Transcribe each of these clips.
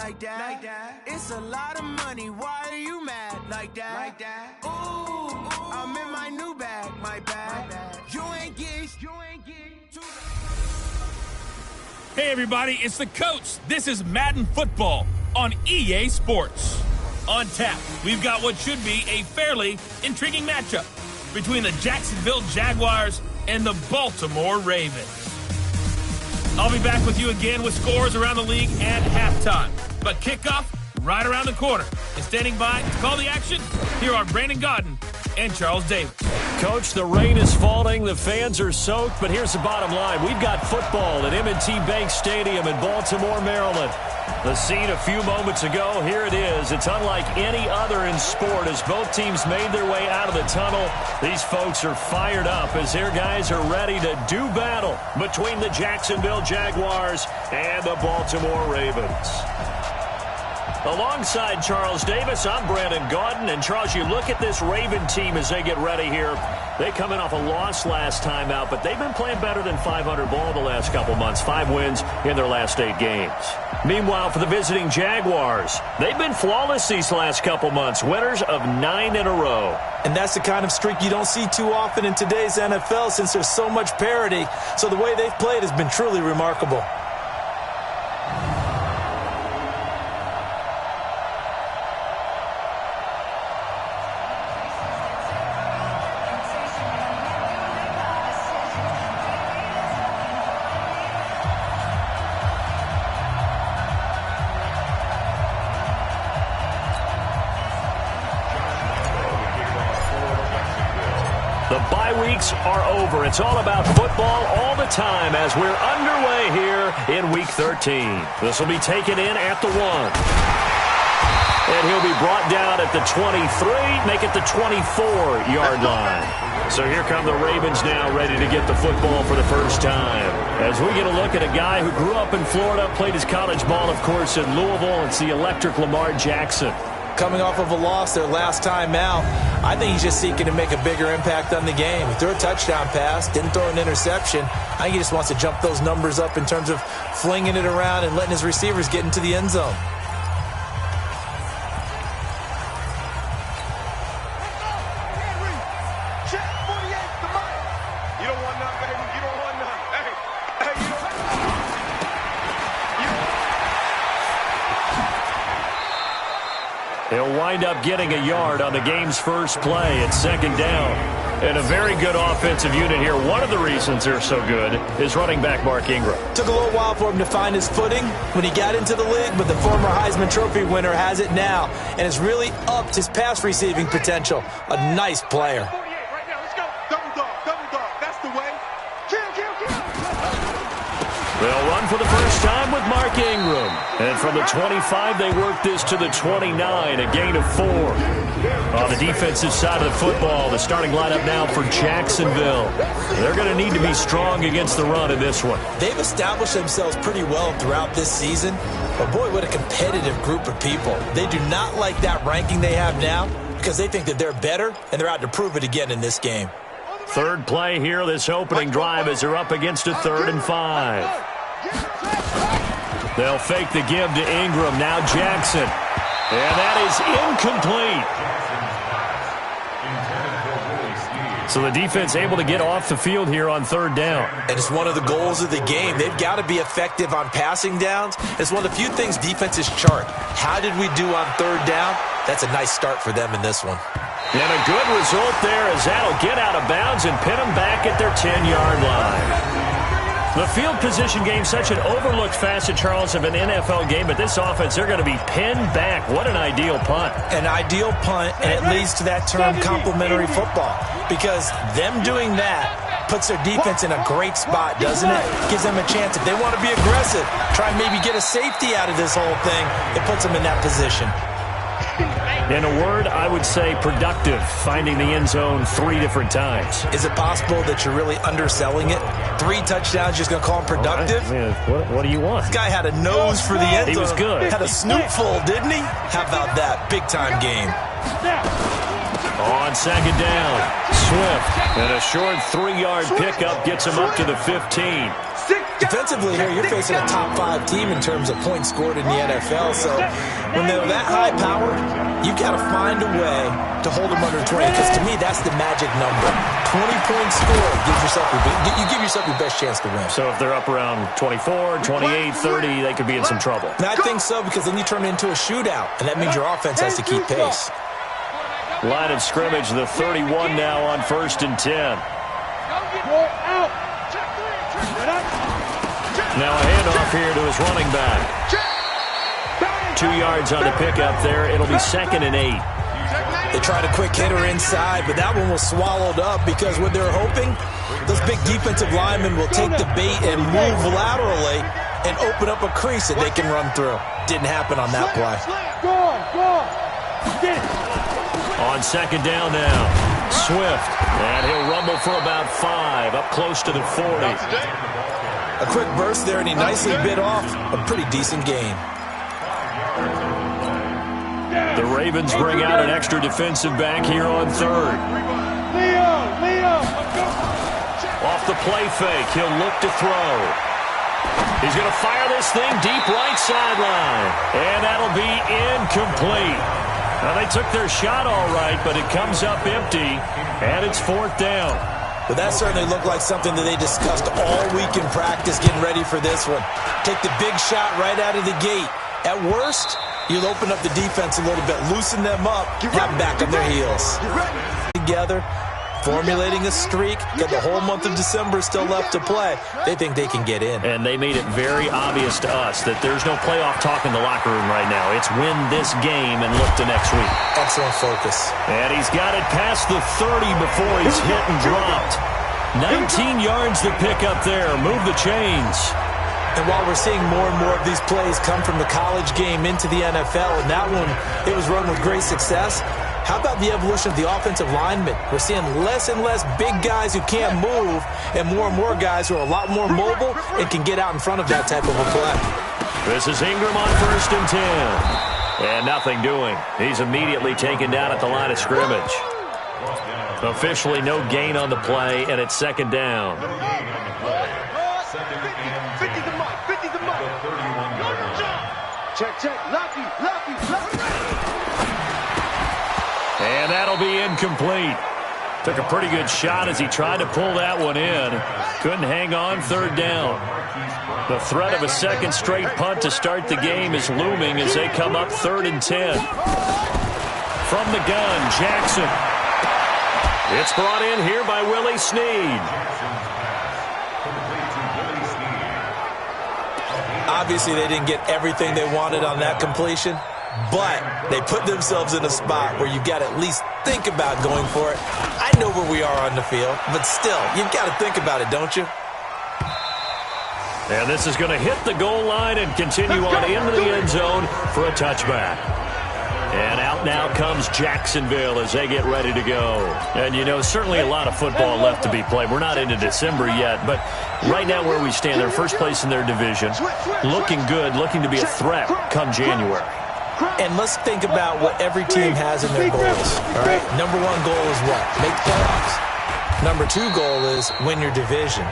like that. It's a lot of money. Why are you mad like that? Ooh, I'm in my new bag, my bag. You ain't getting too. Hey everybody, it's the coach. This is Madden Football on EA Sports. On tap, we've got what should be a fairly intriguing matchup between the Jacksonville Jaguars and the Baltimore Ravens. I'll be back with you again with scores around the league at halftime. But kickoff right around the corner. And standing by to call the action, here are Brandon Godden and Charles Davis. Coach, the rain is falling, the fans are soaked, but here's the bottom line. We've got football at M&T Bank Stadium in Baltimore, Maryland. The scene a few moments ago, here it is. It's unlike any other in sport as both teams made their way out of the tunnel. These folks are fired up as their guys are ready to do battle between the Jacksonville Jaguars and the Baltimore Ravens. Alongside Charles Davis, I'm Brandon Godden. And Charles, you look at this Raven team as they get ready here. They come in off a loss last time out, but they've been playing better than 500 ball the last couple months. 5 wins in their last 8 games. Meanwhile, for the visiting Jaguars, they've been flawless these last couple months. Winners of 9 in a row. And that's the kind of streak you don't see too often in today's NFL since there's so much parity. So the way they've played has been truly remarkable. The bye weeks are over. It's all about football all the time as we're underway here in Week 13. This will be taken in at the 1. And he'll be brought down at the 23, make it the 24-yard line. So here come the Ravens now ready to get the football for the first time. As we get a look at a guy who grew up in Florida, played his college ball, of course, in Louisville. It's the electric Lamar Jackson. Coming off of a loss their last time out, I think he's just seeking to make a bigger impact on the game. He threw a touchdown pass, didn't throw an interception. I think he just wants to jump those numbers up in terms of flinging it around and letting his receivers get into the end zone. He'll wind up getting a yard on the game's first play at 2nd down. And a very good offensive unit here. One of the reasons they're so good is running back Mark Ingram. Took a little while for him to find his footing when he got into the league, but the former Heisman Trophy winner has it now and has really upped his pass receiving potential. A nice player. They'll run for the first time with Mark Ingram. And from the 25, they work this to the 29, a gain of 4. On the defensive side of the football, the starting lineup now for Jacksonville. They're going to need to be strong against the run in this one. They've established themselves pretty well throughout this season. But boy, what a competitive group of people. They do not like that ranking they have now because they think that they're better, and they're out to prove it again in this game. Third play here, this opening drive as they're up against a 3rd and 5. They'll fake the give to Ingram. Now Jackson. And that is incomplete. So the defense able to get off the field here on 3rd down. And it's one of the goals of the game. They've got to be effective on passing downs. It's one of the few things defenses chart. How did we do on 3rd down? That's a nice start for them in this one. And a good result there as that'll get out of bounds and pin them back at their 10-yard line. The field position game, such an overlooked facet, Charles, of an NFL game, but this offense, they're going to be pinned back. What an ideal punt. An ideal punt, and it leads to that term complementary football, because them doing that puts their defense in a great spot, doesn't it? Gives them a chance. If they want to be aggressive, try and maybe get a safety out of this whole thing, it puts them in that position. In a word, I would say productive, finding the end zone 3 different times. Is it possible that you're really underselling it? 3 touchdowns, just going to call him productive? Right. What do you want? This guy had a nose for the end zone. He was good. Had a snootful, didn't he? How about that? Big-time game. On 2nd down, Swift. And a short 3-yard pickup gets him up to the 15. Defensively here, you're facing a top 5 team in terms of points scored in the NFL. So when they're that high powered, you've got to find a way to hold them under 20. Because to me, that's the magic number. 20 points scored. You give yourself your best chance to win. So if they're up around 24, 28, 30, they could be in some trouble. And I think so, because then you turn it into a shootout. And that means your offense has to keep pace. Line of scrimmage, the 31 now on 1st and 10. Now a handoff here to his running back. 2 yards on the pickup there. It'll be 2nd and 8. They tried a quick hitter inside, but that one was swallowed up because what they're hoping, those big defensive linemen will take the bait and move laterally and open up a crease that they can run through. Didn't happen on that play. On 2nd down now, Swift. And he'll rumble for about 5, up close to the 40. A quick burst there, and he nicely bit off a pretty decent gain. The Ravens bring out an extra defensive back here on 3rd. Off the play fake, he'll look to throw. He's going to fire this thing deep right sideline. And that'll be incomplete. Now, they took their shot all right, but it comes up empty, and it's 4th down. But that certainly looked like something that they discussed all week in practice, getting ready for this one. Take the big shot right out of the gate. At worst, you'll open up the defense a little bit, loosen them up, have them back on their heels. Together, formulating a streak, got the whole month of December still left to play. They think they can get in. And they made it very obvious to us that there's no playoff talk in the locker room right now. It's win this game and look to next week. Excellent focus. And he's got it past the 30 before he's hit and dropped. 19 yards to pick up there. Move the chains. And while we're seeing more and more of these plays come from the college game into the NFL, and that one, it was run with great success, how about the evolution of the offensive linemen? We're seeing less and less big guys who can't move and more guys who are a lot more mobile and can get out in front of that type of a play. This is Ingram on 1st and 10. And nothing doing. He's immediately taken down at the line of scrimmage. Officially no gain on the play, and it's 2nd down. Check. Lucky. And that'll be incomplete. Took a pretty good shot as he tried to pull that one in. Couldn't hang on, 3rd down. The threat of a 2nd straight punt to start the game is looming as they come up 3rd and 10. From the gun, Jackson. It's brought in here by Willie Snead. Obviously, they didn't get everything they wanted on that completion, but they put themselves in a spot where you've got to at least think about going for it. I know where we are on the field, but still, you've got to think about it, don't you? And this is going to hit the goal line and continue on into the end zone for a touchback. And out now comes Jacksonville as they get ready to go. And, you know, certainly a lot of football left to be played. We're not into December yet, but right now where we stand, they're first place in their division. Looking good, looking to be a threat come January. And let's think about what every team has in their goals. All right, number 1 goal is what? Make the playoffs. Number 2 goal is win your division.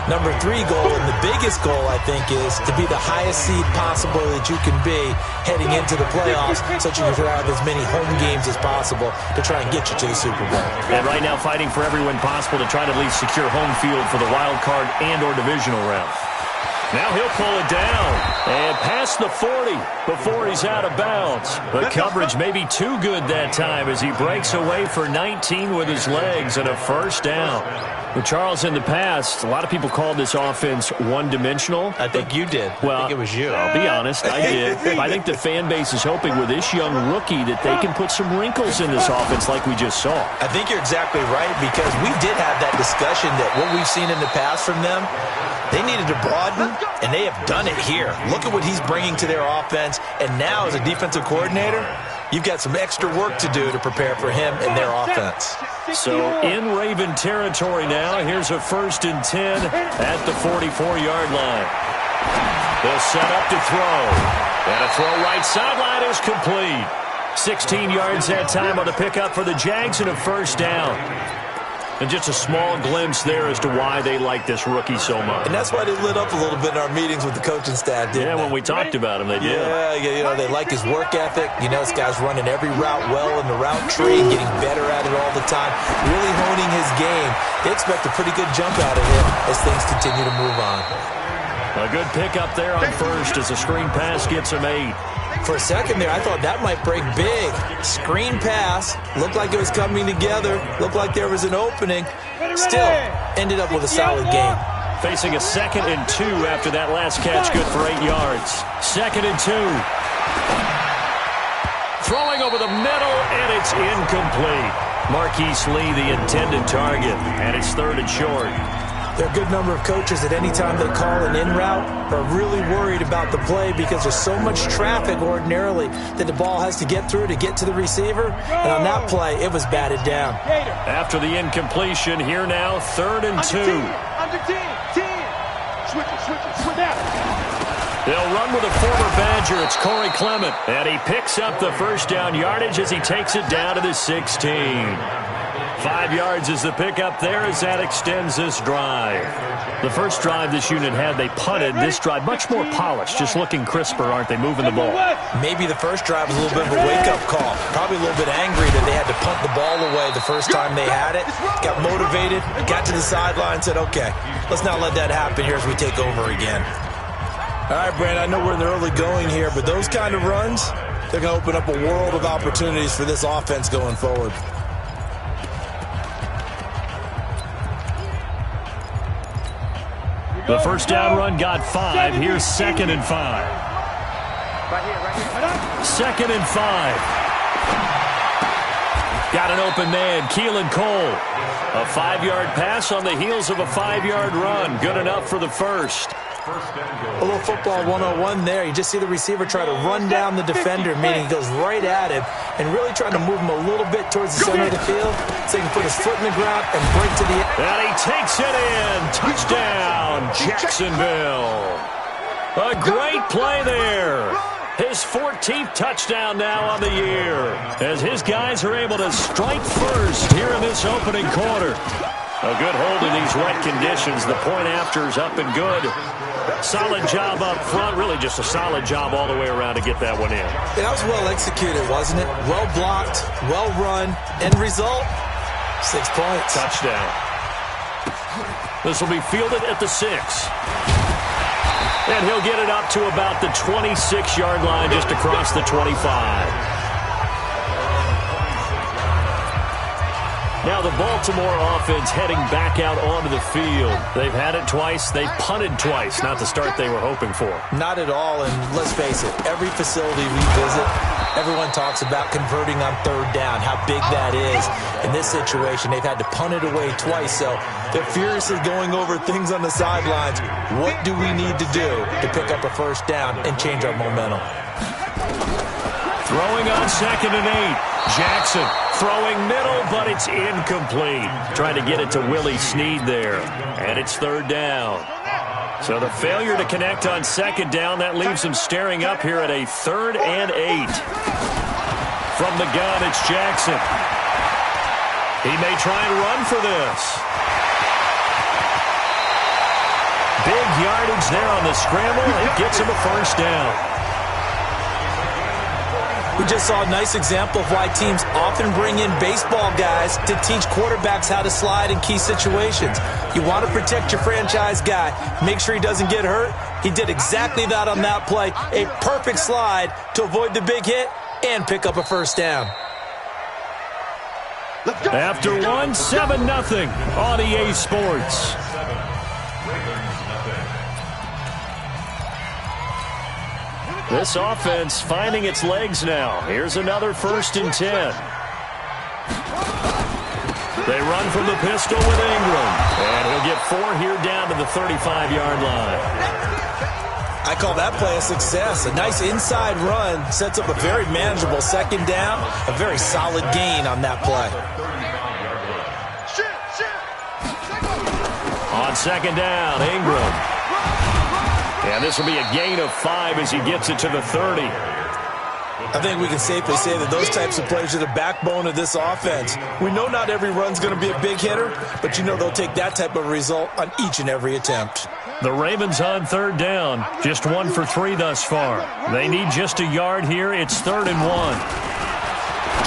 Number 3 goal, and the biggest goal, I think, is to be the highest seed possible that you can be heading into the playoffs, so that you can have as many home games as possible to try and get you to the Super Bowl. And right now fighting for every win possible to try to at least secure home field for the wild card and or divisional round. Now he'll pull it down and past the 40 before he's out of bounds. The coverage may be too good that time as he breaks away for 19 with his legs and a 1st down. Well, Charles, in the past, a lot of people called this offense one-dimensional. I think you did. Well, I think it was you. I'll be honest, I did. I think the fan base is hoping with this young rookie that they can put some wrinkles in this offense like we just saw. I think you're exactly right, because we did have that discussion that what we've seen in the past from them, they needed to broaden, and they have done it here. Look at what he's bringing to their offense, and now as a defensive coordinator, you've got some extra work to do to prepare for him and their offense. So in Raven territory now, here's a 1st and 10 at the 44-yard line. They'll set up to throw. And a throw right sideline is complete. 16 yards that time on the pickup for the Jags and a 1st down. And just a small glimpse there as to why they like this rookie so much. And that's why they lit up a little bit in our meetings with the coaching staff, didn't they? When we talked about him, they did. Yeah, they like his work ethic. This guy's running every route well in the route tree and getting better at it all the time, really honing his game. They expect a pretty good jump out of him as things continue to move on. A good pickup there on first as the screen pass gets him 8. For a second there, I thought that might break big. Screen pass, looked like it was coming together, looked like there was an opening. Still, ended up with a solid game. Facing a 2nd and 2 after that last catch, good for 8 yards. 2nd and 2. Throwing over the middle, and it's incomplete. Marquise Lee, the intended target, and it's 3rd and short. There are a good number of coaches at any time they call an in route are really worried about the play because there's so much traffic ordinarily that the ball has to get through to get to the receiver. And on that play, it was batted down. After the incompletion, here now, 3rd and 2. Under 10. Switch out. They'll run with a former Badger. It's Corey Clement. And he picks up the first down yardage as he takes it down to the 16. 5 yards is the pickup there as that extends this drive. The first drive this unit had, they punted. This drive, much more polished, just looking crisper, aren't they, moving the ball? Maybe the first drive was a little bit of a wake-up call. Probably a little bit angry that they had to punt the ball away the first time they had it. Got motivated, got to the sideline, said, okay, let's not let that happen here as we take over again. All right, Brandon, I know we're in the early going here, but those kind of runs, they're going to open up a world of opportunities for this offense going forward. The first down run got 5. Here's 2nd and 5. Right here. 2nd and 5. Got an open man, Keelan Cole. A 5-yard pass on the heels of a 5-yard run. Good enough for the first. A little football 101 there. You just see the receiver try to run down the defender, meaning he goes right at him and really trying to move him a little bit towards the center of the field so he can put his foot in the ground and break to the end. And he takes it in. Touchdown, Jacksonville. A great play there. His 14th touchdown now on the year as his guys are able to strike first here in this opening quarter. A good hold in these wet conditions. The point after is up and good. Solid job up front. Really just a solid job all the way around to get that one in. That was well executed, wasn't it? Well blocked, well run. End result, 6 points. Touchdown. This will be fielded at the 6. And he'll get it up to about the 26-yard line just across the 25. Now the Baltimore offense heading back out onto the field. They've had it twice. They've punted twice. Not the start they were hoping for. Not at all, and let's face it, every facility we visit, everyone talks about converting on 3rd down, how big that is. In this situation, they've had to punt it away twice, so they're furiously going over things on the sidelines. What do we need to do to pick up a first down and change our momentum? Throwing on 2nd and 8. Jackson throwing middle, but it's incomplete. Trying to get it to Willie Snead there. And it's 3rd down. So the failure to connect on 2nd down, that leaves him staring up here at a 3rd and 8. From the gun, it's Jackson. He may try and run for this. Big yardage there on the scramble. It gets him a first down. We just saw a nice example of why teams often bring in baseball guys to teach quarterbacks how to slide in key situations. You want to protect your franchise guy. Make sure he doesn't get hurt. He did exactly that on that play. A perfect slide to avoid the big hit and pick up a first down. After 1, 7-0 on EA Sports. This offense finding its legs now. Here's another 1st and 10. They run from the pistol with Ingram. And he'll get 4 here down to the 35-yard line. I call that play a success. A nice inside run sets up a very manageable 2nd down. A very solid gain on that play. On 2nd down, Ingram. And this will be a gain of 5 as he gets it to the 30. I think we can safely say that those types of players are the backbone of this offense. We know not every run's going to be a big hitter, but you know they'll take that type of result on each and every attempt. The Ravens on third down. Just 1 for 3 thus far. They need just a yard here. It's 3rd and 1.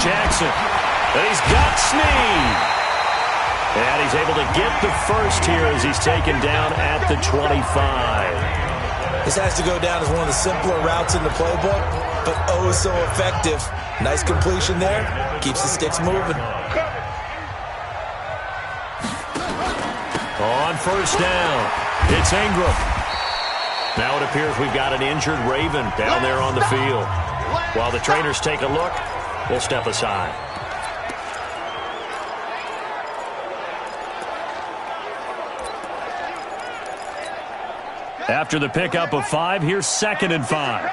Jackson. And he's got Snead. And he's able to get the first here as he's taken down at the 25. This has to go down as one of the simpler routes in the playbook, but oh so effective. Nice completion there. Keeps the sticks moving. On first down, it's Ingram. Now it appears we've got an injured Raven down there on the field. While the trainers take a look, we'll step aside. After the pickup of 5, here's 2nd and 5.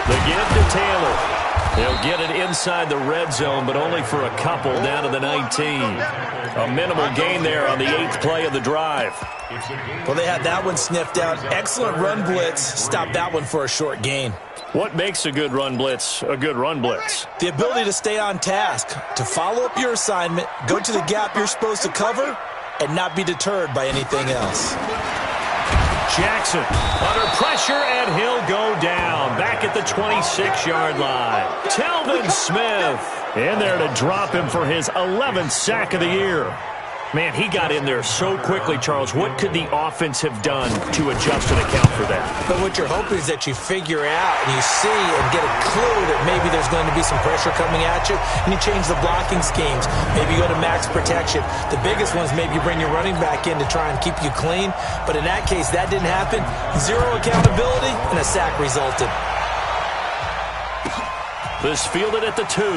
The give to Taylor. He'll get it inside the red zone, but only for a couple down to the 19. A minimal gain there on the 8th play of the drive. Well, they had that one sniffed out. Excellent run blitz. Stopped that one for a short gain. What makes a good run blitz a good run blitz? The ability to stay on task, to follow up your assignment, go to the gap you're supposed to cover, and not be deterred by anything else. Jackson under pressure, and he'll go down back at the 26-yard line. Telvin Smith in there to drop him for his 11th sack of the year. Man, he got in there so quickly, Charles. What could the offense have done to adjust and account for that? But what you're hoping is that you figure out and you see and get a clue that maybe there's going to be some pressure coming at you, and you change the blocking schemes. Maybe you go to max protection. The biggest one is maybe you bring your running back in to try and keep you clean. But in that case, that didn't happen. 0 accountability, and a sack resulted. This fielded at the 2.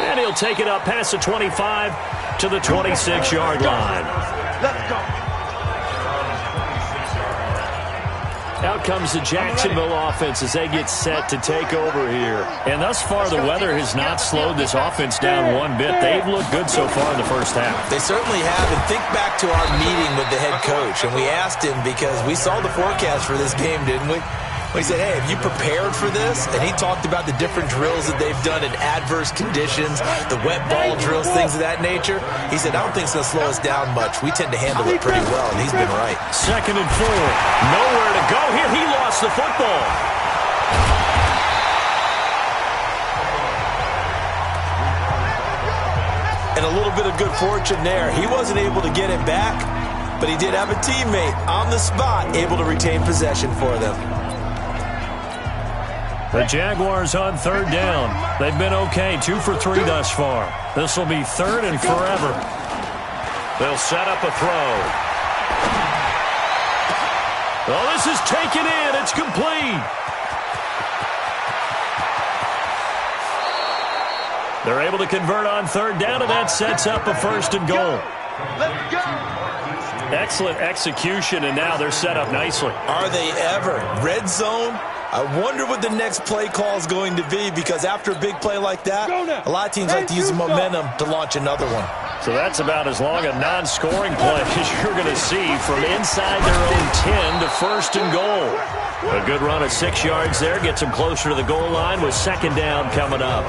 And he'll take it up past the 25 to the 26-yard line. Let's go. Out comes the Jacksonville offense as they get set to take over here. And thus far, the weather has not slowed this offense down one bit. They've looked good so far in the first half. They certainly have. And think back to our meeting with the head coach. And we asked him because we saw the forecast for this game, didn't we? We said, hey, have you prepared for this? And he talked about the different drills that they've done in adverse conditions, the wet ball drills, things of that nature. He said, I don't think it's going to slow us down much. We tend to handle it pretty well, and he's been right. 2nd and 4. Nowhere to go here. He lost the football. And a little bit of good fortune there. He wasn't able to get it back, but he did have a teammate on the spot able to retain possession for them. The Jaguars on 3rd down. They've been okay, 2 for 3 thus far. This will be 3rd and forever. They'll set up a throw. Oh, this is taken in. It's complete. They're able to convert on 3rd down, and that sets up a 1st and goal. Let's go. Excellent execution, and now they're set up nicely. Are they ever? Red zone? I wonder what the next play call is going to be, because after a big play like that, a lot of teams like to use the momentum to launch another one. So that's about as long a non-scoring play as you're going to see from inside their own 10 to 1st and goal. A good run of 6 yards there gets them closer to the goal line with 2nd down coming up.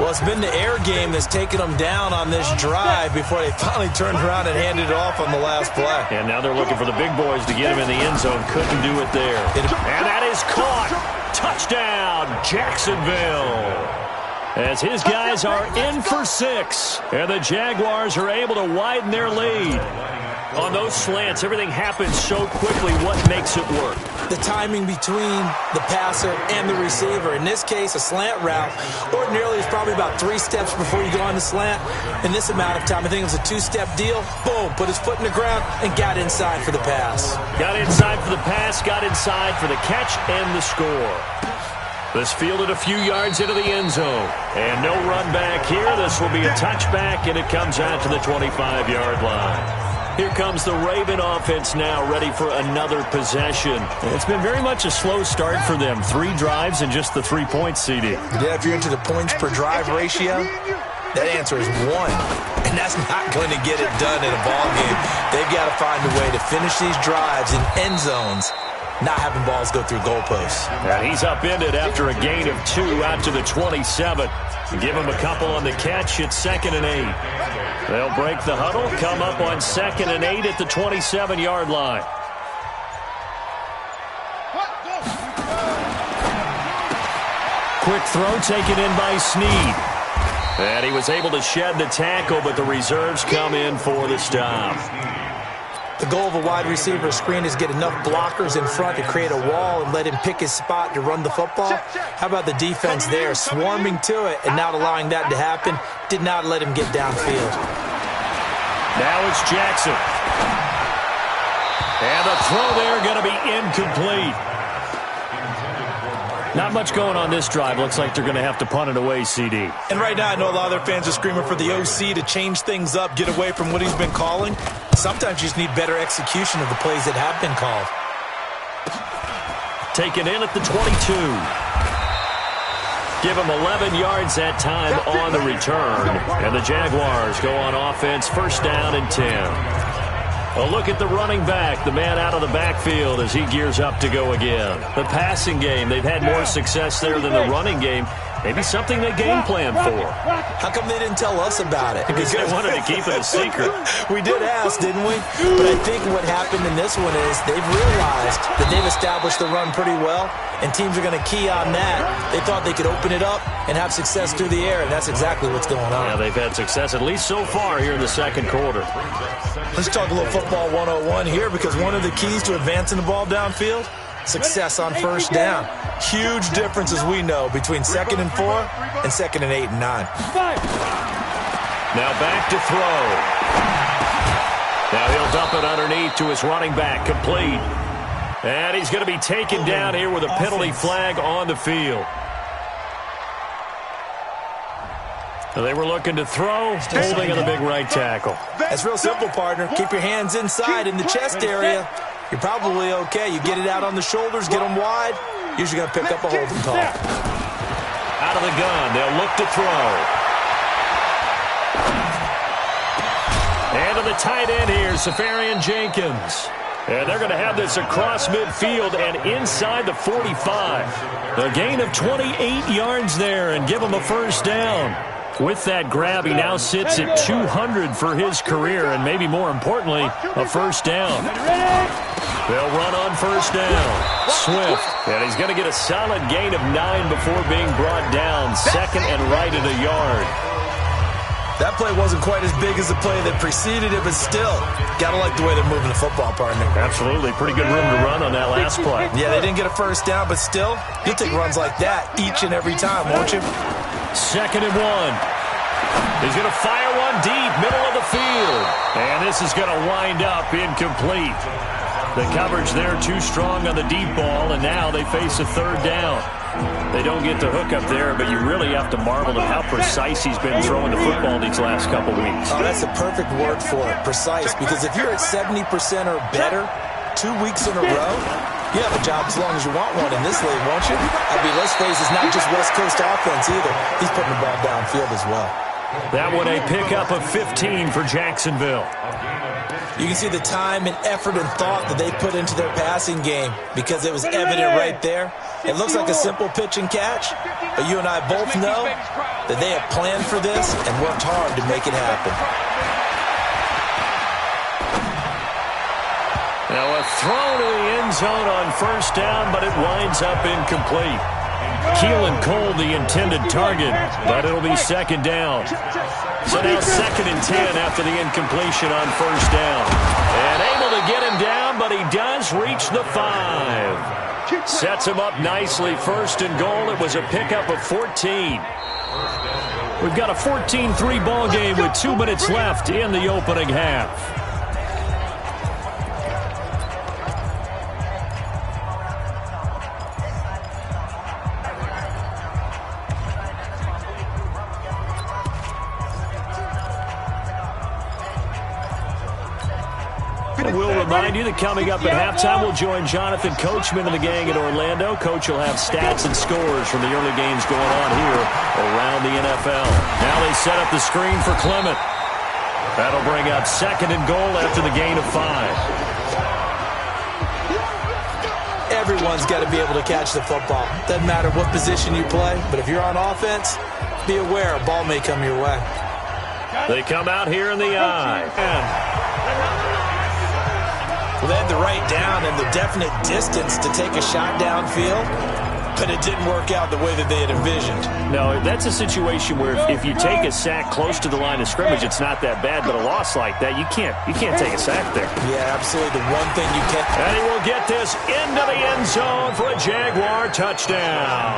Well, it's been the air game that's taken them down on this drive before they finally turned around and handed it off on the last play. And now they're looking for the big boys to get him in the end zone. Couldn't do it there. And that is caught. Touchdown, Jacksonville. As his guys are in for 6. And the Jaguars are able to widen their lead. On those slants, everything happens so quickly. What makes it work? The timing between the passer and the receiver. In this case, a slant route ordinarily is probably about 3 steps before you go on the slant. In this amount of time, I think it was a 2-step deal. Boom, put his foot in the ground and got inside for the pass. Got inside for the pass, got inside for the catch and the score. This fielded a few yards into the end zone. And no run back here. This will be a touchback, and it comes out to the 25-yard line. Here comes the Raven offense now, ready for another possession. It's been very much a slow start for them. 3 drives and just the 3 points, CD. Yeah, if you're into the points per drive ratio, That answer is 1. And that's not going to get it done in a ball game. They've got to find a way to finish these drives in end zones, not having balls go through goalposts. And he's upended after a gain of 2 out to the 27. Give him a couple on the catch. It's 2nd and 8. They'll break the huddle, come up on 2nd and 8 at the 27-yard line. Quick throw taken in by Snead. And he was able to shed the tackle, but the reserves come in for the stop. The goal of a wide receiver screen is get enough blockers in front to create a wall and let him pick his spot to run the football. How about the defense there, swarming to it and not allowing that to happen? Did not let him get downfield. Now it's Jackson. And the throw there going to be incomplete. Not much going on this drive. Looks like they're going to have to punt it away, CD. And right now, I know a lot of their fans are screaming for the OC to change things up, get away from what he's been calling. Sometimes you just need better execution of the plays that have been called. Taken in at the 22. Give him 11 yards that time on the return. And the Jaguars go on offense, 1st down and 10. A look at the running back, the man out of the backfield as he gears up to go again. The passing game, they've had more success there than the running game. Maybe something they game plan for. How come they didn't tell us about it? Because they wanted to keep it a secret. We did ask, didn't we? But I think what happened in this one is they've realized that they've established the run pretty well, and teams are going to key on that. They thought they could open it up and have success through the air, and that's exactly what's going on. Yeah, they've had success, at least so far, here in the 2nd quarter. Let's talk a little football 101 here, because one of the keys to advancing the ball downfield, success on 1st down. Huge difference, as we know, between 2nd and 4 and 2nd and 8 and 9. Now back to throw. Now he'll dump it underneath to his running back, complete. And he's going to be taken down here with a penalty flag on the field. They were looking to throw, holding on the big right tackle. That's real simple, partner. Keep your hands inside in the chest area. You're probably okay. You get it out on the shoulders, get them wide. Usually going to pick up a holding call. Out of the gun, they'll look to throw. And to the tight end here, Safarian Jenkins. And they're going to have this across midfield and inside the 45. A gain of 28 yards there and give them a 1st down. With that grab, he now sits at 200 for his career, and maybe more importantly, a 1st down. They'll run on 1st down. Swift, and he's going to get a solid gain of 9 before being brought down. 2nd and right at a yard. That play wasn't quite as big as the play that preceded it, but still, got to like the way they're moving the football, partner. Absolutely. Pretty good room to run on that last play. Yeah, they didn't get a 1st down, but still, you'll take runs like that each and every time, won't you? 2nd and 1. He's going to fire one deep, middle of the field. And this is going to wind up incomplete. The coverage there too strong on the deep ball, and now they face a 3rd down. They don't get the hook up there, but you really have to marvel at how precise he's been throwing the football these last couple weeks. Oh, that's the perfect word for it, precise, because if you're at 70% or better 2 weeks in a row, you have a job as long as you want one in this league, won't you? I mean, let's face it, it's not just West Coast offense either. He's putting the ball downfield as well. That one a pickup of 15 for Jacksonville. You can see the time and effort and thought that they put into their passing game because it was evident right there. It looks like a simple pitch and catch, but you and I both know that they have planned for this and worked hard to make it happen. Now a throw to the end zone on 1st down, but it winds up incomplete. Keelan Cole the intended target, but it'll be 2nd down. So now 2nd and 10 after the incompletion on 1st down. And able to get him down, but he does reach the 5. Sets him up nicely, 1st and goal. It was a pickup of 14. We've got a 14-3 ball game with 2 minutes left in the opening half. We'll remind you that coming up at halftime, we'll join Jonathan Coachman and the gang in Orlando. Coach will have stats and scores from the early games going on here around the NFL. Now they set up the screen for Clement. That'll bring up 2nd and goal after the gain of 5. Everyone's got to be able to catch the football. Doesn't matter what position you play, but if you're on offense, be aware a ball may come your way. They come out here in the eye. Well, they had the right down and the definite distance to take a shot downfield, but it didn't work out the way that they had envisioned. No, that's a situation where if you take a sack close to the line of scrimmage, it's not that bad, but a loss like that, you can't take a sack there. Yeah, absolutely. The one thing you can't. And he will get this into the end zone for a Jaguar touchdown.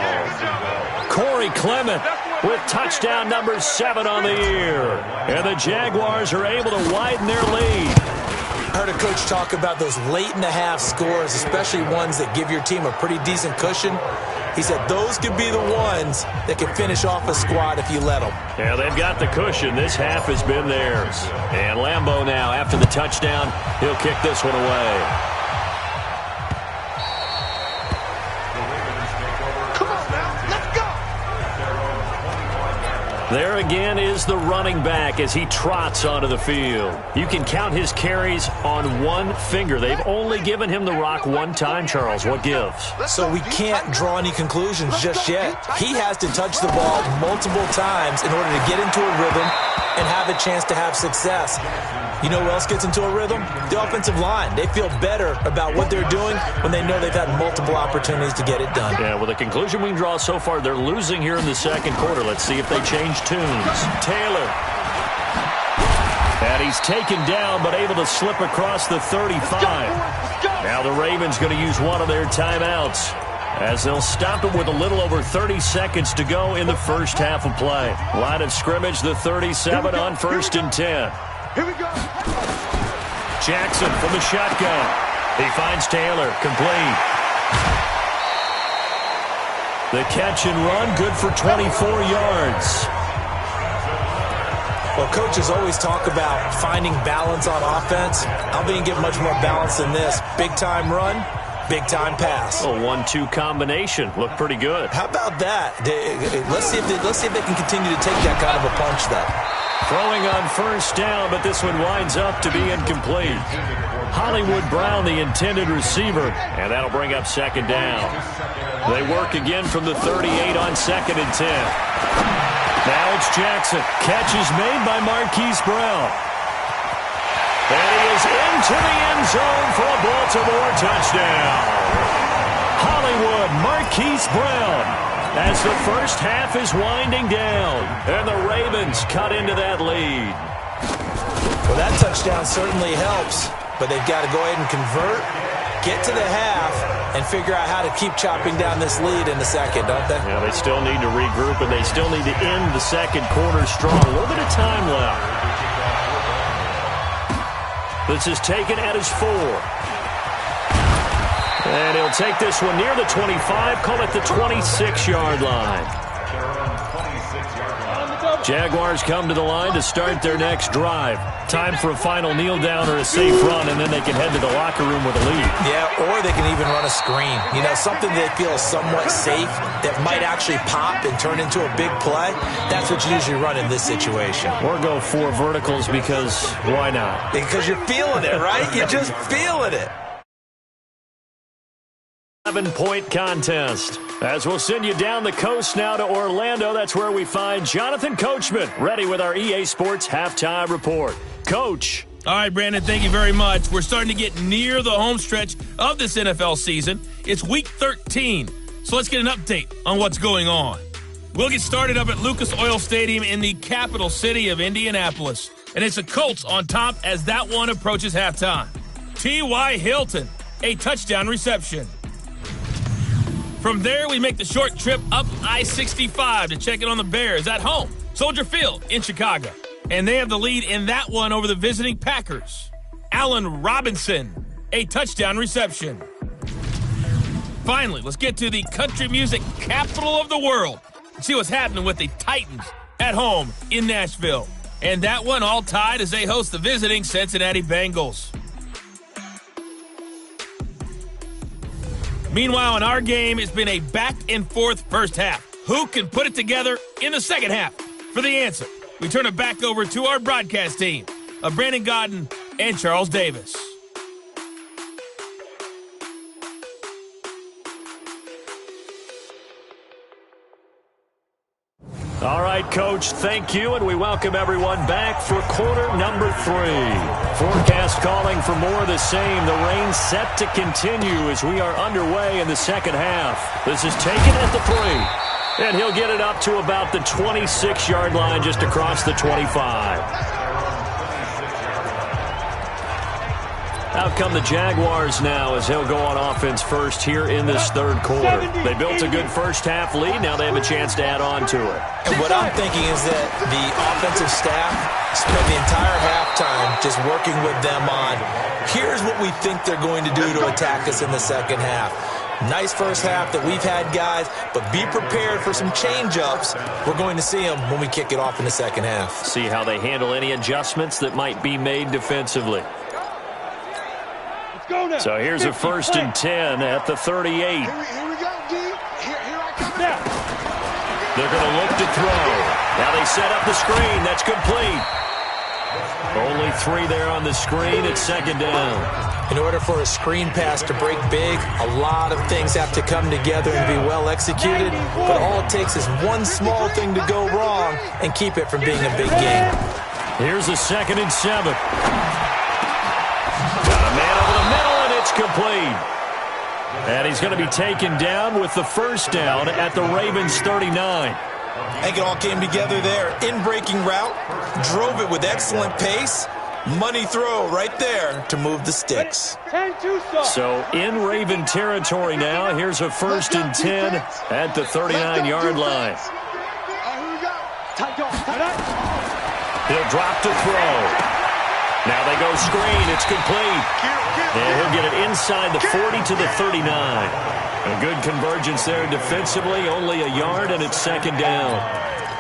Corey Clement with touchdown number 7 on the year. And the Jaguars are able to widen their lead. I heard a coach talk about those late-in-the-half scores, especially ones that give your team a pretty decent cushion. He said those could be the ones that can finish off a squad if you let them. Yeah, they've got the cushion. This half has been theirs. And Lambeau now, after the touchdown, he'll kick this one away. There again is the running back as he trots onto the field. You can count his carries on one finger. They've only given him the rock one time, Charles. What gives? So we can't draw any conclusions just yet. He has to touch the ball multiple times in order to get into a rhythm and have a chance to have success. You know who else gets into a rhythm? The offensive line. They feel better about what they're doing when they know they've had multiple opportunities to get it done. Yeah, well, the conclusion we can draw so far, they're losing here in the second quarter. Let's see if they change tunes. Taylor. And he's taken down, but able to slip across the 35. Now the Ravens going to use one of their timeouts, as they'll stop it with a little over 30 seconds to go in the first half of play. Line of scrimmage, the 37 on 1st and 10. Here we go. Jackson from the shotgun. He finds Taylor, complete. The catch and run, good for 24 yards. Well, coaches always talk about finding balance on offense. I think you get much more balance than this. Big-time run, big-time pass. A 1-2 combination. Looked pretty good. How about that? Let's see if they can continue to take that kind of a punch, though. Throwing on 1st down, but this one winds up to be incomplete. Hollywood Brown, the intended receiver, and that'll bring up 2nd down. They work again from the 38 on 2nd and 10. Now it's Jackson. Catch is made by Marquise Brown. And he is into the end zone for a Baltimore touchdown. Hollywood, Marquise Brown, as the first half is winding down, and the Ravens cut into that lead. Well, that touchdown certainly helps, but they've got to go ahead and convert, get to the half, and figure out how to keep chopping down this lead in the second, don't they? Yeah, they still need to regroup, and they still need to end the second quarter strong. A little bit of time left. This is taken at his 4. And he'll take this one near the 25, call it the 26-yard line. Jaguars come to the line to start their next drive. Time for a final kneel down or a safe run, and then they can head to the locker room with a lead. Yeah, or they can even run a screen. You know, something they feel somewhat safe that might actually pop and turn into a big play. That's what you usually run in this situation. Or go 4 verticals because why not? Because you're feeling it, right? You're just feeling it. 7-point contest. As we'll send you down the coast now to Orlando, that's where we find Jonathan Coachman, ready with our EA Sports Halftime Report. Coach. All right, Brandon, thank you very much. We're starting to get near the home stretch of this NFL season. It's Week 13, so let's get an update on what's going on. We'll get started up at Lucas Oil Stadium in the capital city of Indianapolis, and it's the Colts on top as that one approaches halftime. T.Y. Hilton, a touchdown reception. From there, we make the short trip up I-65 to check in on the Bears at home, Soldier Field in Chicago. And they have the lead in that one over the visiting Packers. Allen Robinson, a touchdown reception. Finally, let's get to the country music capital of the world and see what's happening with the Titans at home in Nashville. And that one all tied as they host the visiting Cincinnati Bengals. Meanwhile, in our game, it's been a back-and-forth first half. Who can put it together in the second half? For the answer, we turn it back over to our broadcast team of Brandon Godden and Charles Davis. All right, Coach, thank you, and we welcome everyone back for quarter number 3. Forecast calling for more of the same. The rain set to continue as we are underway in the second half. This is taken at the 3, and he'll get it up to about the 26-yard line just across the 25. Out come the Jaguars now as he'll go on offense first here in this third quarter. They built a good first half lead. Now they have a chance to add on to it. And what I'm thinking is that the offensive staff spent the entire halftime just working with them on, here's what we think they're going to do to attack us in the second half. Nice first half that we've had, guys, but be prepared for some change-ups. We're going to see them when we kick it off in the second half. See how they handle any adjustments that might be made defensively. So here's a 1st and 10 at the 38. Here we go, D. Here I come. They're going to look to throw. Now they set up the screen. That's complete. Only 3 there on the screen. It's second down. In order for a screen pass to break big, a lot of things have to come together and be well executed. But all it takes is one small thing to go wrong and keep it from being a big game. Here's a 2nd and 7. Got a man over the middle, and it's complete. And he's going to be taken down with the first down at the Ravens 39. I think it all came together there. In-breaking route, drove it with excellent pace. Money throw right there to move the sticks. So in Raven territory now, here's a 1st and 10 at the 39-yard line. He'll drop to throw. Now they go screen. It's complete. And he'll get it inside the 40 to the 39. A good convergence there defensively. Only a yard, and it's second down.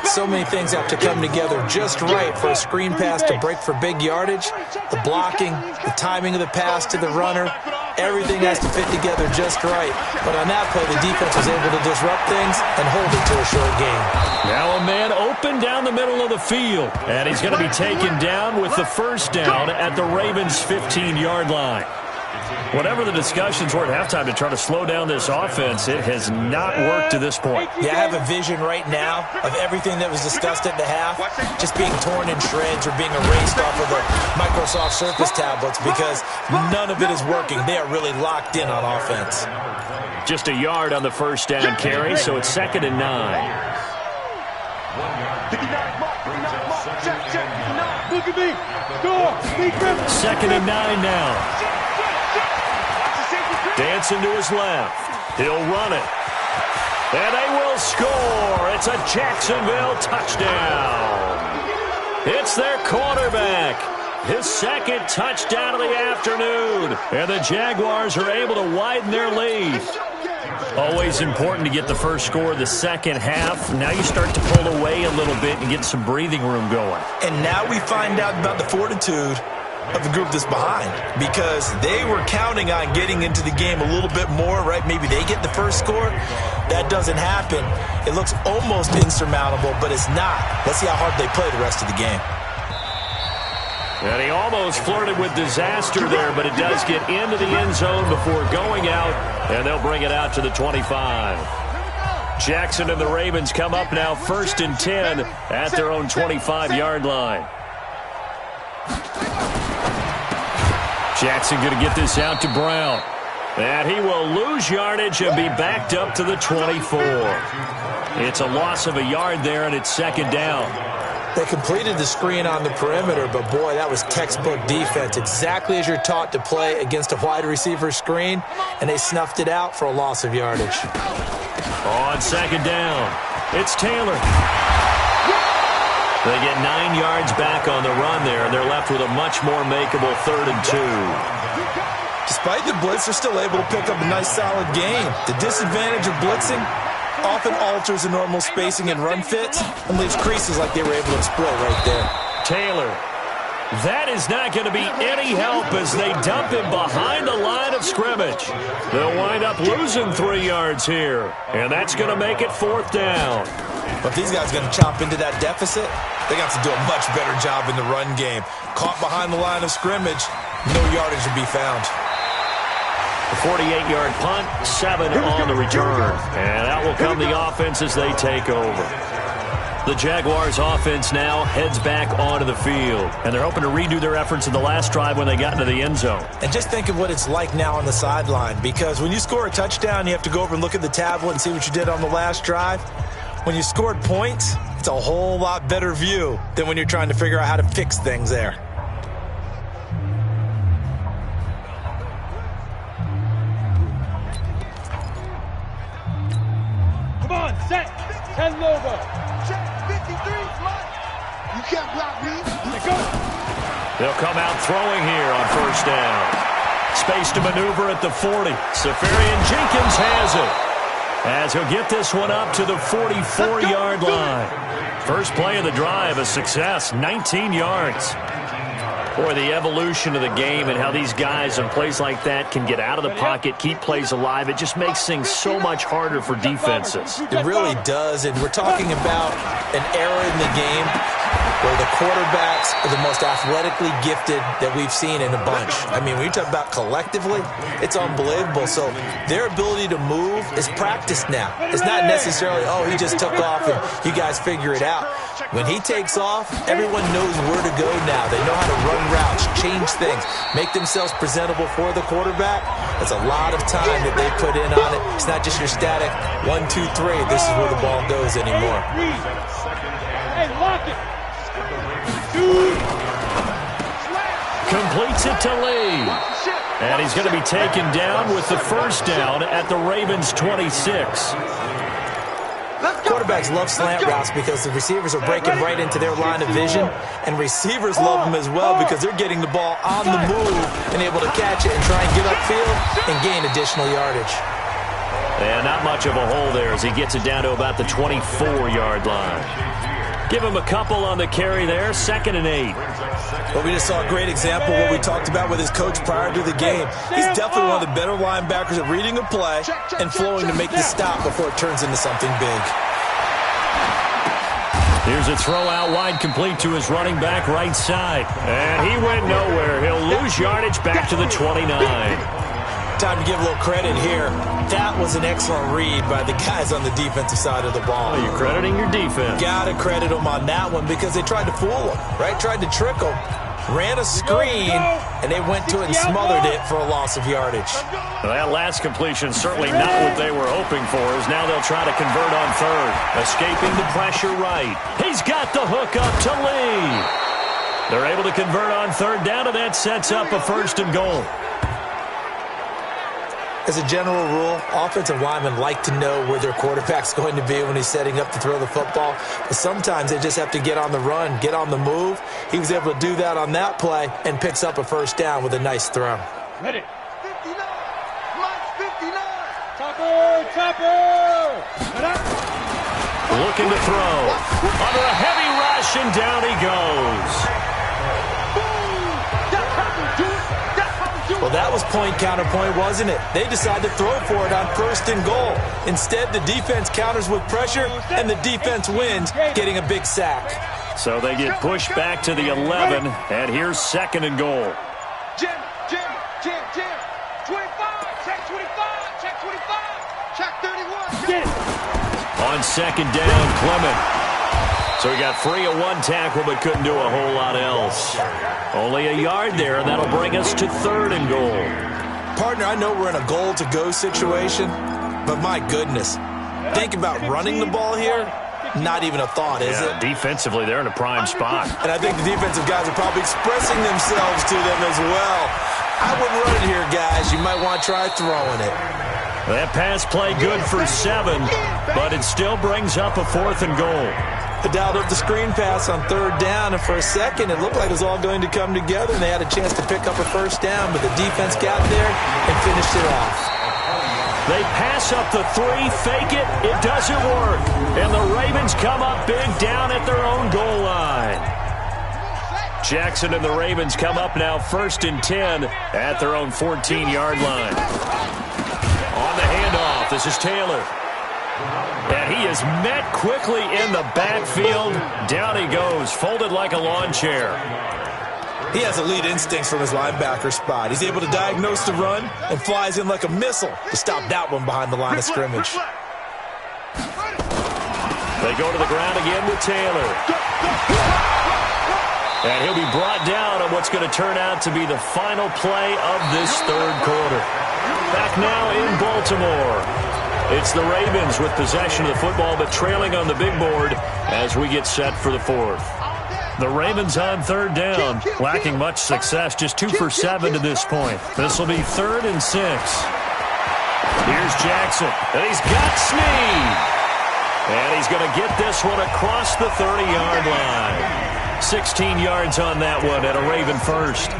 So many things have to come together just right for a screen pass to break for big yardage. The blocking, the timing of the pass to the runner, everything has to fit together just right. But on that play, the defense was able to disrupt things and hold it to a short game. Now a man open down the middle of the field. And he's going to be taken down with the first down at the Ravens' 15-yard line. Whatever the discussions were at halftime to try to slow down this offense, it has not worked to this point. Yeah, I have a vision right now of everything that was discussed at the half just being torn in shreds or being erased off of the Microsoft Surface tablets because none of it is working. They are really locked in on offense. Just a yard on the first down carry, so it's 2nd and 9. Second and 9 now. Dancing to his left. He'll run it. And they will score. It's a Jacksonville touchdown. It's their quarterback. His 2nd touchdown of the afternoon. And the Jaguars are able to widen their lead. Always important to get the first score of the second half. Now you start to pull away a little bit and get some breathing room going. And now we find out about the fortitude of the group that's behind, because they were counting on getting into the game a little bit more, right? Maybe they get the first score. That doesn't happen. It looks almost insurmountable, but it's not. Let's see how hard they play the rest of the game. And he almost flirted with disaster there, but it does get into the end zone before going out, and they'll bring it out to the 25. Jackson and the Ravens come up now 1st and 10 at their own 25-yard line. Jackson going to get this out to Brown. And he will lose yardage and be backed up to the 24. It's a loss of a yard there, and it's second down. They completed the screen on the perimeter, but boy, that was textbook defense. Exactly as you're taught to play against a wide receiver screen, and they snuffed it out for a loss of yardage. On second down, it's Taylor. They get 9 yards back on the run there, and they're left with a much more makeable 3rd and 2. Despite the blitz, they're still able to pick up a nice, solid gain. The disadvantage of blitzing often alters the normal spacing and run fits and leaves creases like they were able to exploit right there. Taylor That is not going to be any help as they dump him behind the line of scrimmage. They'll wind up losing 3 yards here, and that's going to make it 4th down. But if these guys are going to chop into that deficit, they got to do a much better job in the run game. Caught behind the line of scrimmage, no yardage to be found. A 48-yard punt, 7 on the return. And out will come the offense as they take over. The Jaguars offense now heads back onto the field. And they're hoping to redo their efforts in the last drive when they got into the end zone. And just think of what it's like now on the sideline. Because when you score a touchdown, you have to go over and look at the tablet and see what you did on the last drive. When you scored points, it's a whole lot better view than when you're trying to figure out how to fix things there. Come on, set. 10 logo. Check 53. You can't block me. Let's go. They'll come out throwing here on 1st down. Space to maneuver at the 40. Safarian Jenkins has it. As he'll get this one up to the 44-yard line. First play of the drive, a success, 19 yards. Boy, the evolution of the game and how these guys in plays like that can get out of the pocket, keep plays alive, it just makes things so much harder for defenses. It really does, and we're talking about an era in the game where the quarterbacks are the most athletically gifted that we've seen in a bunch. I mean, when you talk about collectively, it's unbelievable. So their ability to move is practiced now. It's not necessarily, oh, he just took off and you guys figure it out. When he takes off, everyone knows where to go now. They know how to run routes, change things, make themselves presentable for the quarterback. That's a lot of time that they put in on it. It's not just your static 1, 2, 3. This is where the ball goes anymore. Hey, lock it. Completes it to Lee. And he's going to be taken down with the 1st down at the Ravens' 26. Quarterbacks love slant routes because the receivers are breaking right into their line of vision, and receivers love them as well because they're getting the ball on the move and able to catch it and try and get upfield and gain additional yardage. And not much of a hole there as he gets it down to about the 24-yard line. Give him a couple on the carry there, 2nd and 8. Well, we just saw a great example of what we talked about with his coach prior to the game. He's definitely one of the better linebackers at reading a play and flowing to make the stop before it turns into something big. Here's a throw out wide, complete to his running back right side. And he went nowhere. He'll lose yardage back to the 29. Time to give a little credit here. That was an excellent read by the guys on the defensive side of the ball. Well, you're crediting your defense. Gotta credit them on that one because they tried to fool him, right? Tried to trick him. Ran a screen, and they went to it and smothered it for a loss of yardage. Well, that last completion certainly not what they were hoping for, as now they'll try to convert on 3rd. Escaping the pressure right. He's got the hook up to Lee. They're able to convert on 3rd down, and that sets up a 1st and goal. As a general rule, offensive linemen like to know where their quarterback's going to be when he's setting up to throw the football. But sometimes they just have to get on the run, get on the move. He was able to do that on that play and picks up a 1st down with a nice throw. Ready. 59. Mike 59. Chopper. Looking to throw. Under a heavy rush, and down he goes. Well, that was point counterpoint, wasn't it? They decided to throw for it on 1st and goal. Instead, the defense counters with pressure, and the defense wins, getting a big sack. So they get pushed back to the 11, and here's 2nd and goal. Jim. 25. Check 25. Check 25. Check 31. Get it. On 2nd down, Clement. So he got free of 1 tackle, but couldn't do a whole lot else. Only a yard there, and that'll bring us to 3rd and goal. Partner, I know we're in a goal-to-go situation, but my goodness. Think about running the ball here. Not even a thought, is it? Defensively, they're in a prime spot. And I think the defensive guys are probably expressing themselves to them as well. I wouldn't run it here, guys. You might want to try throwing it. That pass play good for 7, but it still brings up a 4th and goal. They dialed up the screen pass on 3rd down, and for a second it looked like it was all going to come together, and they had a chance to pick up a 1st down, but the defense got there and finished it off. They pass up the 3, fake it, it doesn't work, and the Ravens come up big down at their own goal line. Jackson and the Ravens come up now 1st and 10 at their own 14-yard line. On the handoff, this is Taylor. And he is met quickly in the backfield. Down he goes, folded like a lawn chair. He has elite instincts from his linebacker spot. He's able to diagnose the run and flies in like a missile to stop that one behind the line of scrimmage. They go to the ground again with Taylor. And he'll be brought down on what's going to turn out to be the final play of this third quarter. Back now in Baltimore. It's the Ravens with possession of the football, but trailing on the big board as we get set for the fourth. The Ravens on third down, lacking much success, just 2 for 7 to this point. This will be 3rd and 6. Here's Jackson, and he's got Snead. And he's going to get this one across the 30-yard line. 16 yards on that one at a Raven first.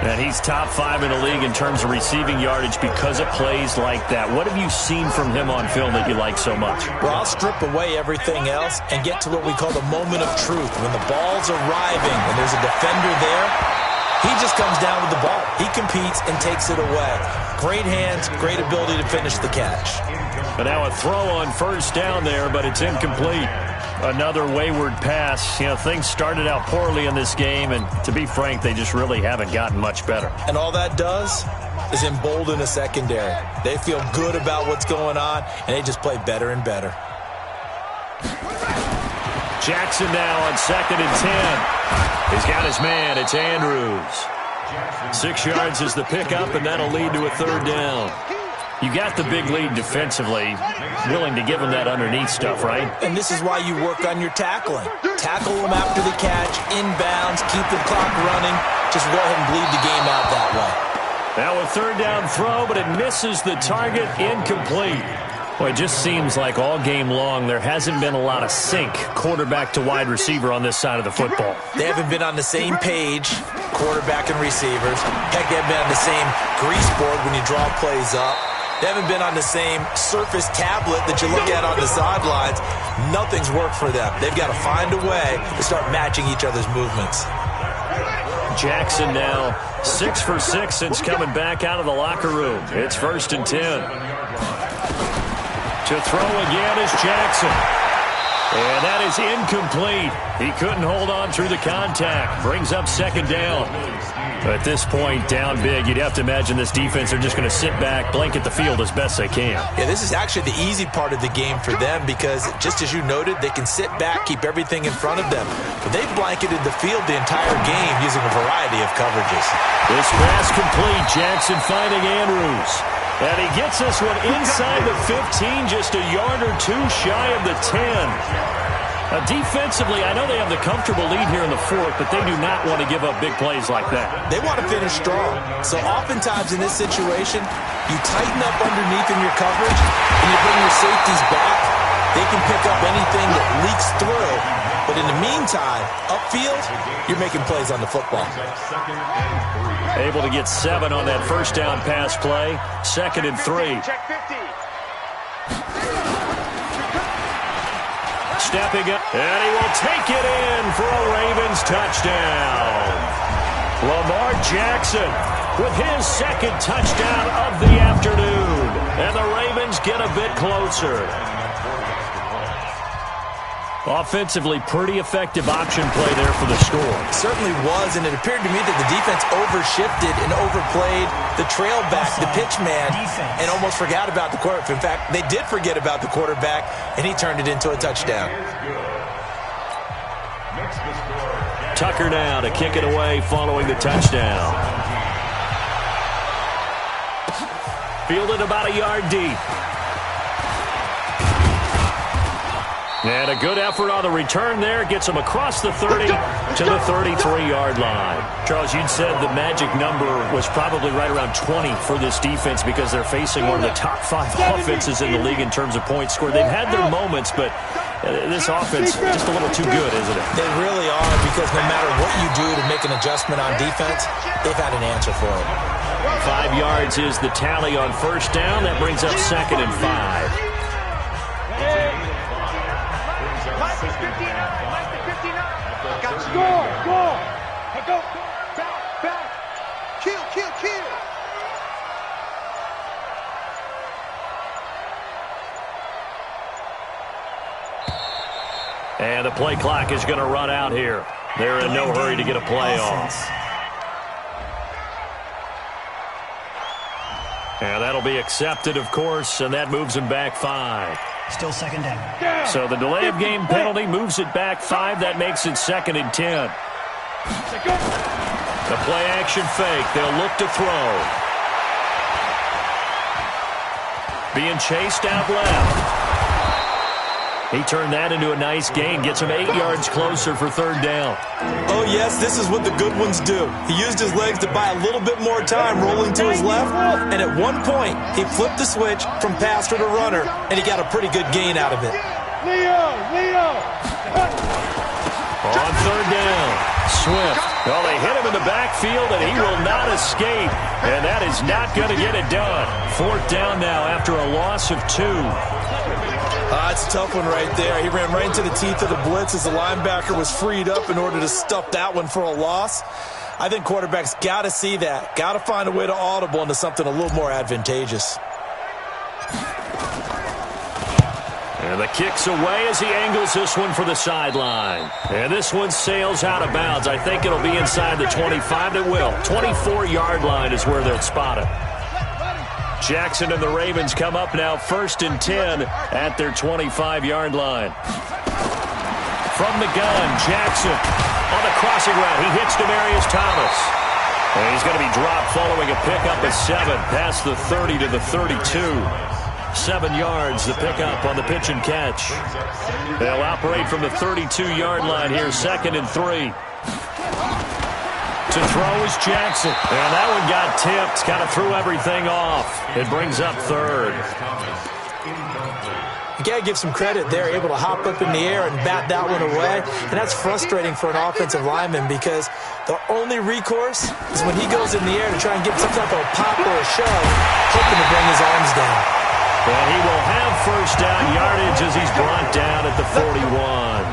And he's top 5 in the league in terms of receiving yardage because of plays like that. What have you seen from him on film that you like so much? Well, I'll strip away everything else and get to what we call the moment of truth. When the ball's arriving and there's a defender there, he just comes down with the ball. He competes and takes it away. Great hands, great ability to finish the catch. And now a throw on first down there, but it's incomplete. Another wayward pass. You know, things started out poorly in this game, and to be frank, they just really haven't gotten much better. And all that does is embolden a secondary. They feel good about what's going on, and they just play better and better. Jackson now on 2nd and 10. He's got his man. It's Andrews. 6 yards is the pickup, and that'll lead to a 3rd down. You got the big lead defensively, willing to give him that underneath stuff, right? And this is why you work on your tackling. Tackle them after the catch, inbounds, keep the clock running. Just go ahead and bleed the game out that way. Now a 3rd down throw, but it misses the target, incomplete. Well, it just seems like all game long there hasn't been a lot of sync quarterback to wide receiver on this side of the football. They haven't been on the same page, quarterback and receivers. Heck, they haven't been on the same grease board when you draw plays up. They haven't been on the same surface tablet that you look at on the sidelines. Nothing's worked for them. They've got to find a way to start matching each other's movements. Jackson now 6 for 6 since coming back out of the locker room. It's 1st and 10. To throw again is Jackson. And that is incomplete. He couldn't hold on through the contact. Brings up 2nd down. At this point, down big, you'd have to imagine this defense are just going to sit back, blanket the field as best they can. Yeah, this is actually the easy part of the game for them because, just as you noted, they can sit back, keep everything in front of them. But they've blanketed the field the entire game using a variety of coverages. This pass complete. Jackson finding Andrews. And he gets this one inside the 15, just a yard or 2 shy of the 10. Defensively, I know they have the comfortable lead here in the 4th, but they do not want to give up big plays like that. They want to finish strong. So oftentimes in this situation, you tighten up underneath in your coverage, and you bring your safeties back. They can pick up anything that leaks through. But in the meantime, upfield, you're making plays on the football. Able to get 7 on that first down pass play. 2nd and 3. Stepping up, and he will take it in for a Ravens touchdown. Lamar Jackson with his 2nd touchdown of the afternoon. And the Ravens get a bit closer. Offensively, pretty effective option play there for the score. It certainly was, and it appeared to me that the defense overshifted and overplayed the trail back, the pitch man, and almost forgot about the quarterback. In fact, they did forget about the quarterback, and he turned it into a touchdown. Tucker now to kick it away following the touchdown. Fielded about a yard deep. And a good effort on the return there. Gets him across the 30 to the 33-yard line. Charles, you'd said the magic number was probably right around 20 for this defense because they're facing one of the top 5 offenses in the league in terms of points scored. They've had their moments, but this offense just a little too good, isn't it? They really are, because no matter what you do to make an adjustment on defense, they've had an answer for it. 5 yards is the tally on first down. That brings up 2nd and 5. Go. Back. Kill. And the play clock is going to run out here. They're in no hurry to get a play off. And that'll be accepted, of course, and that moves him back 5. Still second down. So the delay of game penalty moves it back 5. That makes it 2nd and 10. The play action fake. They'll look to throw. Being chased out left. He turned that into a nice gain. Gets him 8 yards closer for 3rd down. Oh, yes, this is what the good ones do. He used his legs to buy a little bit more time rolling to his left, and at one point, he flipped the switch from passer to runner, and he got a pretty good gain out of it. Leo! On 3rd down, Swift. Well, they hit him in the backfield, and he will not escape. And that is not going to get it done. 4th down now after a loss of 2. It's a tough one right there. He ran right into the teeth of the blitz as the linebacker was freed up in order to stuff that one for a loss. I think quarterbacks got to see that. Got to find a way to audible into something a little more advantageous. And the kick's away as he angles this one for the sideline. And this one sails out of bounds. I think it'll be inside the 25. It will. 24-yard line is where they'll spot it. Jackson and the Ravens come up now 1st and 10 at their 25-yard line. From the gun, Jackson on the crossing route. He hits Demaryius Thomas. And he's going to be dropped following a pickup of 7 past the 30 to the 32. 7 yards, the pickup on the pitch and catch. They'll operate from the 32-yard line here, 2nd and 3. To throw is Jackson. And that one got tipped. Kind of threw everything off. It brings up 3rd. You got to give some credit there, able to hop up in the air and bat that one away. And that's frustrating for an offensive lineman because the only recourse is when he goes in the air to try and get some type of a pop or a shove, hoping to bring his arms down. And he will have 1st down yardage as he's brought down at the 41.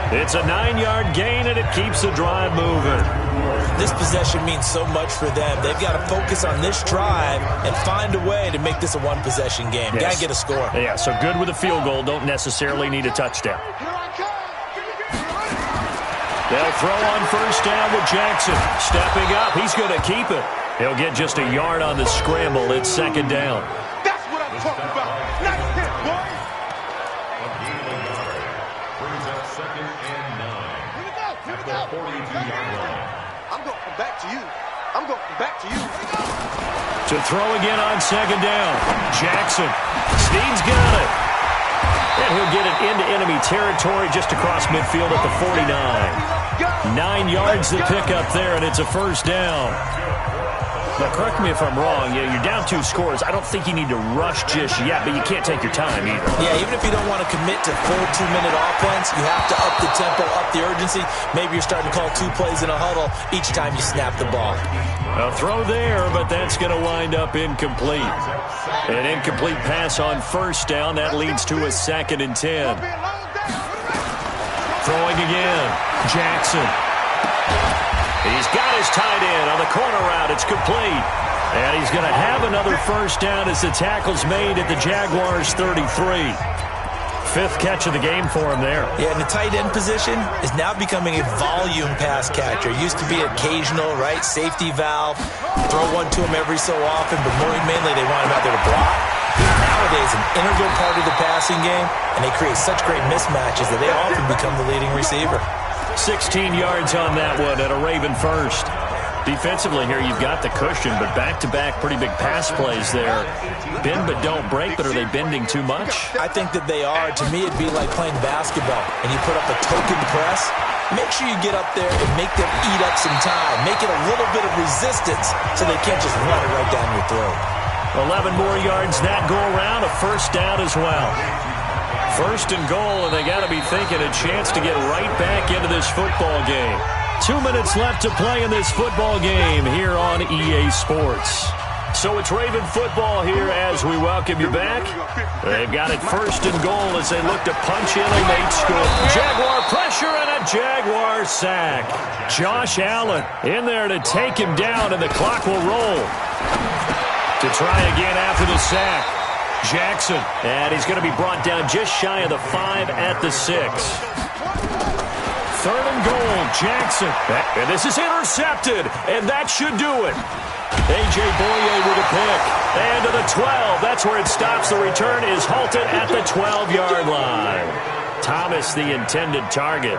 It's a 9-yard gain, and it keeps the drive moving. This possession means so much for them. They've got to focus on this drive and find a way to make this a one-possession game. Yes. Got to get a score. Yeah, so good with a field goal. Don't necessarily need a touchdown. They'll throw on 1st down with Jackson. Stepping up. He's going to keep it. He'll get just a yard on the scramble. It's 2nd down. That's what I'm talking about. Nice hit, boy. Here we go. I'm going back to you. To throw again on 2nd down. Jackson. Snead's got it. And he'll get it into enemy territory just across midfield at the 49. 9 yards to pick up there, and it's a 1st down. Now, correct me if I'm wrong. You're down 2 scores. I don't think you need to rush just yet, but you can't take your time either. Yeah, even if you don't want to commit to full 2-minute offense, you have to up the tempo, up the urgency. Maybe you're starting to call 2 plays in a huddle each time you snap the ball. A throw there, but that's going to wind up incomplete. An incomplete pass on 1st down. That leads to a 2nd and 10. Throwing again. Jackson. He's got his tight end on the corner route. It's complete. And he's going to have another 1st down as the tackle's made at the Jaguars' 33. 5th catch of the game for him there. Yeah, and the tight end position is now becoming a volume pass catcher. It used to be occasional, right? Safety valve. Throw one to him every so often, but more mainly they want him out there to block. Nowadays, an integral part of the passing game, and they create such great mismatches that they often become the leading receiver. 16 yards on that one at a Raven 1st. Defensively here, you've got the cushion, but back-to-back pretty big pass plays there. Bend but don't break, but are they bending too much? I think that they are. To me, it'd be like playing basketball, and you put up a token press. Make sure you get up there and make them eat up some time. Make it a little bit of resistance so they can't just run it right down your throat. 11 more yards that go around, a 1st down as well. 1st and goal, and they got to be thinking a chance to get right back into this football game. 2 minutes left to play in this football game here on EA Sports. So it's Raven football here as we welcome you back. They've got it first and goal as they look to punch in a late score. Jaguar pressure and a Jaguar sack. Josh Allen in there to take him down, and the clock will roll. To try again after the sack. Jackson, and he's going to be brought down just shy of the 5 at the 6. Third and goal, Jackson. And this is intercepted, and that should do it. A.J. Boye with a pick. And to the 12. That's where it stops. The return is halted at the 12-yard line. Thomas, the intended target.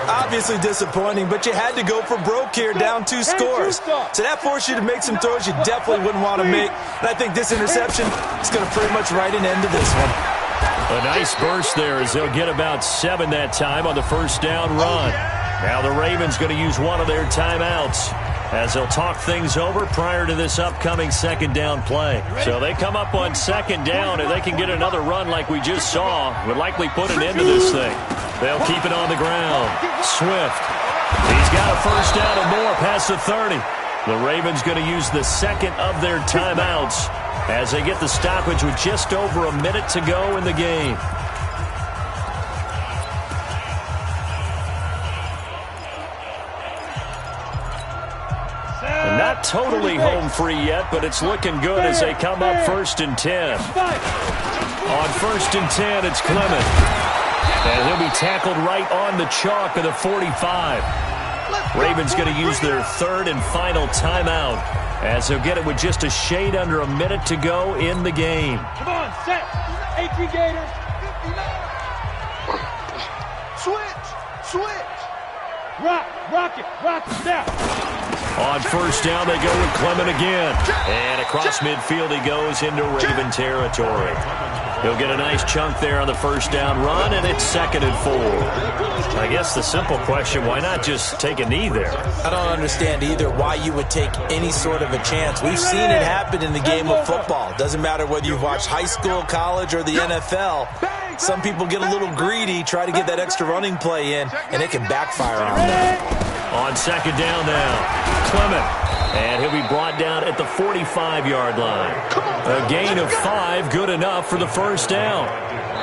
Obviously disappointing, but you had to go for broke here, down 2 scores. So that forced you to make some throws you definitely wouldn't want to make. And I think this interception is going to pretty much write an end to this one. A nice burst there as they'll get about 7 that time on the first down run. Now the Ravens going to use one of their timeouts as they'll talk things over prior to this upcoming second down play. So they come up on second down, and they can get another run like we just saw. Would likely put an end to this thing. They'll keep it on the ground. Swift. He's got a first down and more past the 30. The Ravens going to use the second of their timeouts as they get the stoppage with just over a minute to go in the game. Not totally home free yet, but it's looking good as they come up 1st and 10. On 1st and 10, it's Clement. And he'll be tackled right on the chalk of the 45. Ravens going to use their third and final timeout as they'll get it with just a shade under a minute to go in the game. Come on, set. 18 Gators. 59. Switch. Rock it now. On first down, they go with Clement again. And across midfield he goes into Raven territory. He'll get a nice chunk there on the first down run, and it's 2nd and 4. I guess the simple question, why not just take a knee there? I don't understand either why you would take any sort of a chance. We've seen it happen in the game of football. Doesn't matter whether you've watched high school, college, or the NFL. Some people get a little greedy, try to get that extra running play in, and it can backfire on them. On second down now, Clement. And he'll be brought down at the 45-yard line. A gain of 5, good enough for the first down.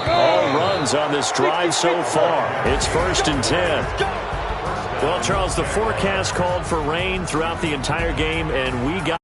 All runs on this drive so far. It's 1st and 10. Well, Charles, the forecast called for rain throughout the entire game, and we got